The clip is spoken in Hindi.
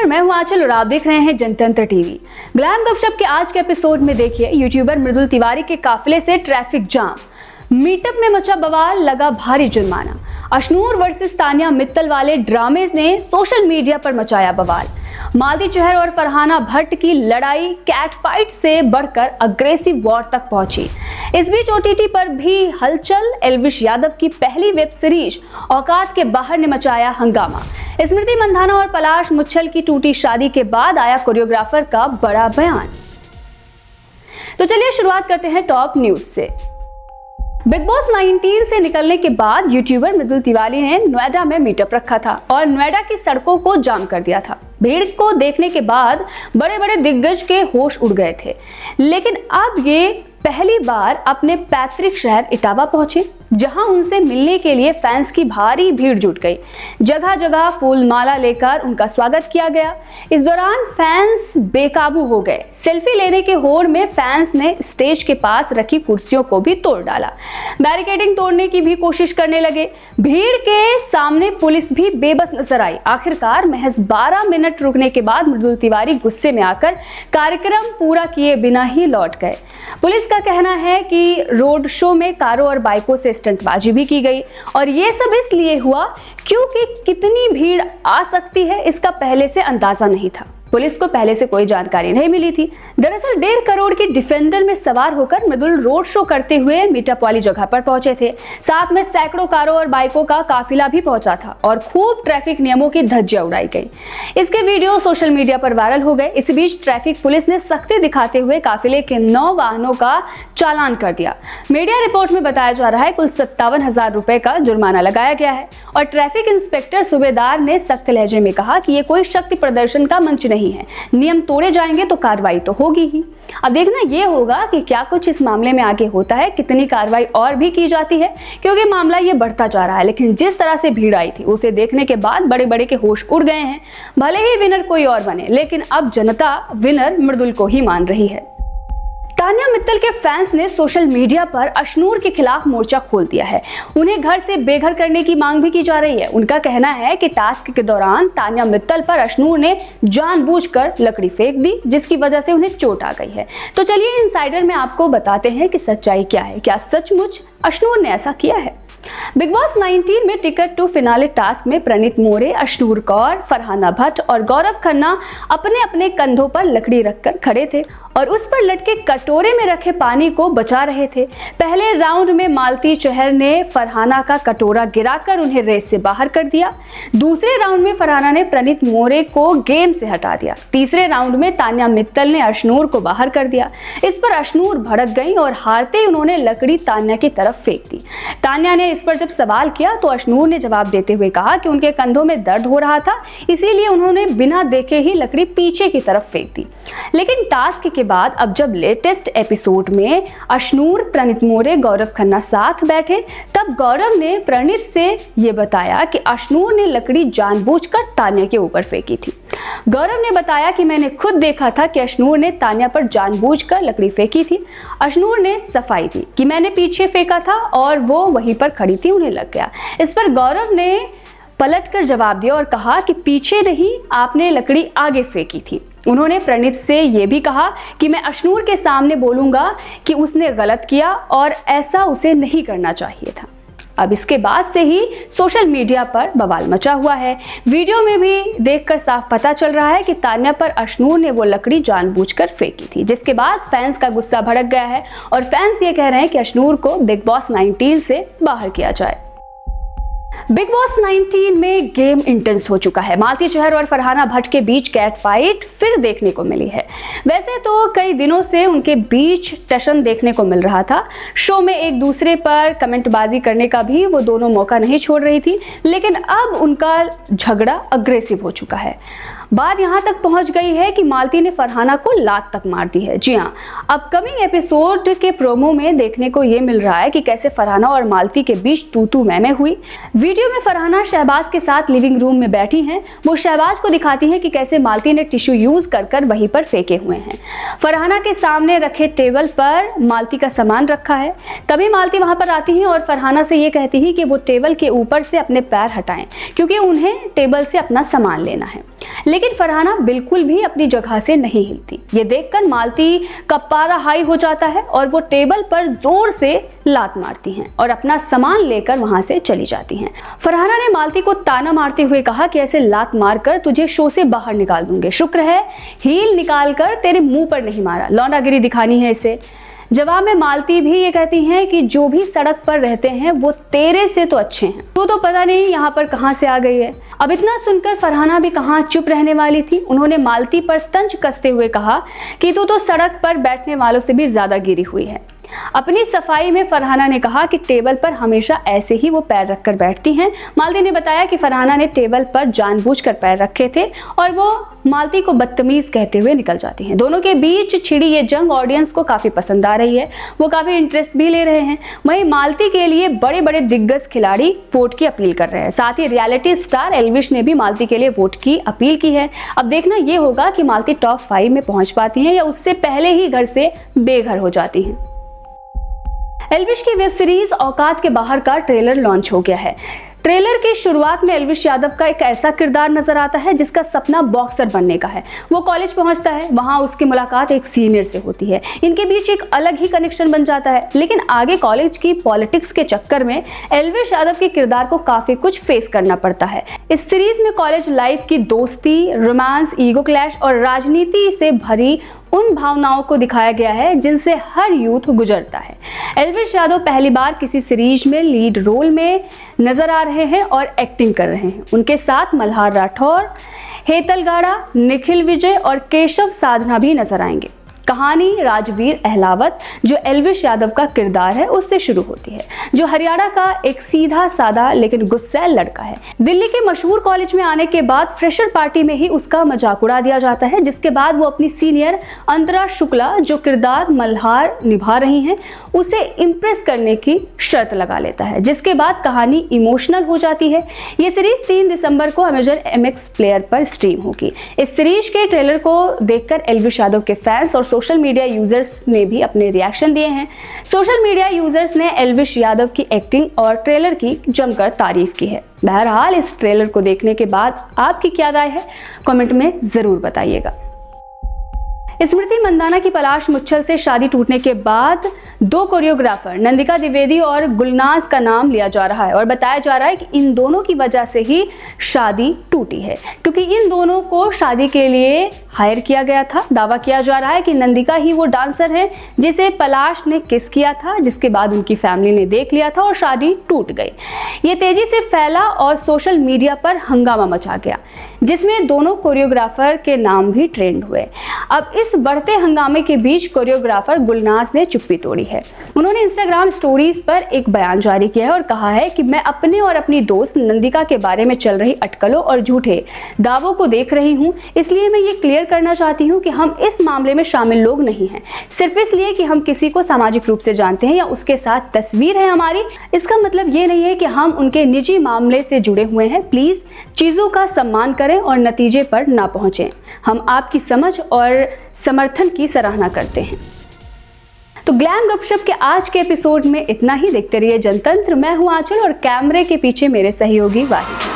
मैं हूं आंचल और आप देख रहे हैं जनतंत्र टीवी। ग्लैम गपशप के आज के एपिसोड में देखिए यूट्यूबर मृदुल तिवारी के काफिले से ट्रैफिक जाम, मीटअप में मचा बवाल, लगा भारी जुर्माना। अशनूर वर्सेस तानिया मित्तल वाले ड्रामे ने सोशल मीडिया पर मचाया बवाल। मालती चहर और फरहाना भट्ट की लड़ाई कैट फाइट से बढ़कर अग्रेसिव वॉर तक पहुंची। इस बीच ओटीटी पर भी हलचल। एल्विश यादव की पहली वेब सीरीज औकात के बाहर ने मचाया हंगामा। स्मृति मंधाना और पलाश मुच्छल की टूटी शादी के बाद आया कोरियोग्राफर का बड़ा बयान। तो चलिए शुरुआत करते हैं टॉप न्यूज से। बिग बॉस 19 से निकलने के बाद यूट्यूबर मृदुल तिवारी ने नोएडा में मीटअप रखा था और नोएडा की सड़कों को जाम कर दिया था। भीड़ को देखने के बाद बड़े बड़े दिग्गज के होश उड़ गए थे, लेकिन अब ये पहली बार अपने पैतृक शहर इटावा पहुंचे, जहां उनसे मिलने के लिए फैंस की भारी भीड़ जुट गई। जगह जगह फूल माला लेकर उनका स्वागत किया गया। इस दौरान फैंस बेकाबू हो गए। सेल्फी लेने के होड़ में फैंस ने स्टेज के पास रखी कुर्सियों को भी तोड़ डाला, बैरिकेडिंग तोड़ने की भी कोशिश करने लगे। भीड़ के सामने पुलिस भी बेबस नजर आई। आखिरकार महज 12 मिनट रुकने के बाद मृदुल तिवारी गुस्से में आकर कार्यक्रम पूरा किए बिना ही लौट गए। पुलिस का कहना है कि रोड शो में कारों और बाइकों से स्टंटबाजी भी की गई और ये सब इसलिए हुआ क्योंकि कितनी भीड़ आ सकती है इसका पहले से अंदाजा नहीं था। पुलिस को पहले से कोई जानकारी नहीं मिली थी। दरअसल 1.5 करोड़ की डिफेंडर में सवार होकर मृदुल रोड शो करते हुए मीटअप वाली जगह पर पहुंचे थे। साथ में सैकड़ों कारों और बाइकों का काफिला भी पहुंचा था और खूब ट्रैफिक नियमों की धज्जियां उड़ाई गई। इसके वीडियो सोशल मीडिया पर वायरल हो गए। इस बीच ट्रैफिक पुलिस ने सख्ती दिखाते हुए काफिले के 9 वाहनों का चालान कर दिया। मीडिया रिपोर्ट में बताया जा रहा है कुल 57,000 रुपए का जुर्माना लगाया गया है और ट्रैफिक इंस्पेक्टर सूबेदार ने सख्त लहजे में कहा कि ये कोई शक्ति प्रदर्शन का मंच नहीं है, नियम तोड़े जाएंगे तो कार्रवाई तो होगी ही। अब देखना ये होगा कि क्या कुछ इस मामले में आगे होता है, कितनी कार्रवाई और भी की जाती है, क्योंकि मामला ये बढ़ता जा रहा है। लेकिन जिस तरह से भीड़ आई थी उसे देखने के बाद बड़े बड़े के होश उड़ गए हैं। भले ही विनर कोई और बने, लेकिन अब जनता विनर मृदुल को ही मान रही है। तानिया मित्तल के फैंस ने सोशल मीडिया पर अशनूर के खिलाफ मोर्चा खोल दिया है। उन्हें घर से बेघर करने की मांग भी की जा रही है। उनका कहना है कि टास्क के दौरान तानिया मित्तल पर अशनूर ने जानबूझकर लकड़ी फेंक दी, जिसकी वजह से उन्हें चोट आ गई है। तो चलिए इनसाइडर में आपको बताते हैं कि सच्चाई क्या है। क्या सचमुच अशनूर ने ऐसा किया है? बिग बॉस 19 में टिकट टू फिनाले टास्क में प्रणीत मोरे, अशनूर कौर, फरहाना भट्ट और गौरव खन्ना अपने अपने कंधों पर लकड़ी रखकर खड़े थे और उस पर लटके कटोरे में रखे पानी को बचा रहे थे। पहले राउंड में मालती चहर ने फरहाना का कटोरा गिराकर उन्हें रेस से बाहर कर दिया। दूसरे राउंड में फरहाना ने प्रणीत मोरे को गेम से हटा दिया। तीसरे राउंड में तानिया मित्तल ने अशनूर को बाहर कर दिया। इस पर अशनूर भड़क गई और हारते ही उन्होंने लकड़ी तानिया की तरफ फेंक दी। तानिया ने इस पर जब सवाल किया तो अशनूर ने जवाब देते हुए कहा कि उनके कंधों में दर्द हो रहा था, इसीलिए उन्होंने बिना देखे ही लकड़ी पीछे की तरफ फेंक दी। लेकिन टास्क के बाद अब जब लेटेस्ट एपिसोड में अशनूर, प्रणीत मोरे, गौरव खन्ना साथ बैठे, तब गौरव ने प्रणीत से ये बताया कि अशनूर ने लकड़ी जानबूझकर तानिया के ऊपर फेंकी थी। गौरव ने बताया कि मैंने खुद देखा था कि अशनूर ने तानिया पर जानबूझकर लकड़ी फेंकी थी। अशनूर ने सफाई दी कि मैंने पीछे फेंका था और वो वहीं पर खड़ी थी, उन्हें लग गया। इस पर गौरव ने पलटकर जवाब दिया और कहा कि पीछे नहीं, आपने लकड़ी आगे फेंकी थी। उन्होंने प्रणीत से यह भी कहा कि मैं अशनूर के सामने बोलूंगा कि उसने गलत किया और ऐसा उसे नहीं करना चाहिए था। अब इसके बाद से ही सोशल मीडिया पर बवाल मचा हुआ है। वीडियो में भी देखकर साफ पता चल रहा है कि तानिया पर अशनूर ने वो लकड़ी जानबूझकर फेंकी थी, जिसके बाद फैंस का गुस्सा भड़क गया है और फैंस ये कह रहे हैं कि अशनूर को बिग बॉस 19 से बाहर किया जाए। बिग बॉस 19 में गेम इंटेंस हो चुका है। मालती चहर और फरहाना भट्ट के बीच कैट फाइट फिर देखने को मिली है। वैसे तो कई दिनों से उनके बीच टशन देखने को मिल रहा था। शो में एक दूसरे पर कमेंटबाजी करने का भी वो दोनों मौका नहीं छोड़ रही थी, लेकिन अब उनका झगड़ा अग्रेसिव हो चुका है। बात यहाँ तक पहुंच गई है कि मालती ने फरहाना को लात तक मार दी है। जी हाँ, अपकमिंग एपिसोड के प्रोमो में देखने को ये मिल रहा है कि कैसे फरहाना और मालती के बीच तू मैं हुई। वीडियो में फरहाना शहबाज के साथ लिविंग रूम में बैठी हैं। वो शहबाज को दिखाती हैं कि कैसे मालती ने टिश्यू यूज कर वहीं पर फेंके हुए हैं। फरहाना के सामने रखे टेबल पर मालती का सामान रखा है। तभी मालती वहां पर आती है और फरहाना से ये कहती है कि वो टेबल के ऊपर से अपने पैर हटाएं, क्योंकि उन्हें टेबल से अपना सामान लेना है। लेकिन फरहाना बिल्कुल भी अपनी जगह से नहीं हिलती। ये देखकर मालती का पारा हाई हो जाता है और वो टेबल पर जोर से लात मारती हैं और अपना सामान लेकर वहां से चली जाती हैं। फरहाना ने मालती को ताना मारते हुए कहा कि ऐसे लात मारकर तुझे शो से बाहर निकाल दूंगे, शुक्र है हील निकालकर तेरे मुंह पर नहीं मारा, लौंडागिरी दिखानी है इसे। जवाब में मालती भी ये कहती हैं कि जो भी सड़क पर रहते हैं वो तेरे से तो अच्छे हैं, तू तो पता नहीं यहाँ पर कहाँ से आ गई है। अब इतना सुनकर फरहाना भी कहाँ चुप रहने वाली थी। उन्होंने मालती पर तंज कसते हुए कहा कि तू तो सड़क पर बैठने वालों से भी ज्यादा गिरी हुई है। अपनी सफाई में फरहाना ने कहा कि टेबल पर हमेशा ऐसे ही वो पैर रखकर बैठती हैं। मालती ने बताया कि फरहाना ने टेबल पर जानबूझकर पैर रखे थे और वो मालती को बदतमीज कहते हुए निकल जाती हैं। दोनों के बीच छिड़ी ये जंग ऑडियंस को काफी पसंद आ रही है, वो काफी इंटरेस्ट भी ले रहे हैं। वहीं मालती के लिए बड़े बड़े दिग्गज खिलाड़ी वोट की अपील कर रहे हैं। साथ ही रियलिटी स्टार एल्विश ने भी मालती के लिए वोट की अपील की है। अब देखना ये होगा कि मालती टॉप 5 में पहुंच पाती हैं या उससे पहले ही घर से बेघर हो जाती हैं। एल्विश की वेब सीरीज औकात के बाहर का ट्रेलर लॉन्च हो गया है। ट्रेलर की शुरुआत में एल्विश यादव का एक ऐसा किरदार नजर आता है जिसका सपना बॉक्सर बनने का है। वो कॉलेज पहुंचता है, वहां उसकी मुलाकात एक सीनियर से होती है। इनके बीच एक अलग ही कनेक्शन बन जाता है, लेकिन आगे कॉलेज की पॉलिटिक्स के चक्कर में एल्विश यादव के किरदार को काफी कुछ फेस करना पड़ता है। इस सीरीज में कॉलेज लाइफ की दोस्ती, रोमांस, ईगो क्लैश और राजनीति से भरी उन भावनाओं को दिखाया गया है जिनसे हर यूथ गुजरता है। एल्विश यादव पहली बार किसी सीरीज में लीड रोल में नजर आ रहे हैं और एक्टिंग कर रहे हैं। उनके साथ मल्हार राठौर, हेतल गाड़ा, निखिल विजय और केशव साधना भी नजर आएंगे। कहानी राजवीर अहलावत, जो एल्विश यादव का किरदार है, उससे शुरू होती है, जो हरियाणा का एक सीधा साधा लेकिन गुस्सैल लड़का है। दिल्ली के मशहूर कॉलेज में आने के बाद फ्रेशर पार्टी में ही उसका मजाक उड़ा दिया जाता है, जिसके बाद वो अपनी सीनियर अंतरा शुक्ला, जो किरदार मल्हार निभा रही हैं, उसे इम्प्रेस करने की शर्त लगा लेता है, जिसके बाद कहानी इमोशनल हो जाती है। ये सीरीज 3 दिसंबर को अमेजन MX प्लेयर पर स्ट्रीम होगी। इस सीरीज के ट्रेलर को देखकर एल्विश यादव के फैंस और सोशल मीडिया यूजर्स ने भी अपने रिएक्शन दिए हैं। सोशल मीडिया यूजर्स ने एल्विश यादव की एक्टिंग और ट्रेलर की जमकर तारीफ की है। बहरहाल इस ट्रेलर को देखने के बाद आपकी क्या राय है, कमेंट में जरूर बताइएगा। स्मृति मंदाना की पलाश मुच्छल से शादी टूटने के बाद 2 कोरियोग्राफर नंदिका द्विवेदी और गुलनाज का नाम लिया जा रहा है और बताया जा रहा है कि इन दोनों की वजह से ही शादी टूटी है, क्योंकि इन दोनों को शादी के लिए हायर किया गया था। दावा किया जा रहा है कि नंदिका ही वो डांसर है जिसे पलाश ने किस किया था, जिसके बाद उनकी फैमिली ने देख लिया था और शादी टूट गई। ये तेजी से फैला और सोशल मीडिया पर हंगामा मचा गया, जिसमें दोनों कोरियोग्राफर के नाम भी ट्रेंड हुए। अब इस बढ़ते हंगामे के बीच कोरियोग्राफर गुलनाज ने चुप्पी तोड़ी है। उन्होंने इंस्टाग्राम स्टोरीज पर एक बयान जारी किया है और कहा है कि मैं अपने और अपनी दोस्त नंदिका के बारे में चल रही अटकलों और झूठे दावों को देख रही हूं, इसलिए मैं ये क्लियर करना चाहती हूं कि हम इस मामले में शामिल लोग नहीं हैं। सिर्फ इसलिए कि हम किसी को सामाजिक रूप से जानते हैं या उसके साथ तस्वीर है हमारी, इसका मतलब ये नहीं है कि हम उनके निजी मामले से जुड़े हुए हैं। प्लीज चीजों का सम्मान करें और नतीजे पर ना पहुंचें। हम आपकी समझ और समर्थन की सराहना करते हैं। तो ग्लैम गपशप के आज के एपिसोड में इतना ही। देखते रहिए जनतंत्र। मैं हूं आंचल और कैमरे के पीछे मेरे सहयोगी वाहिद।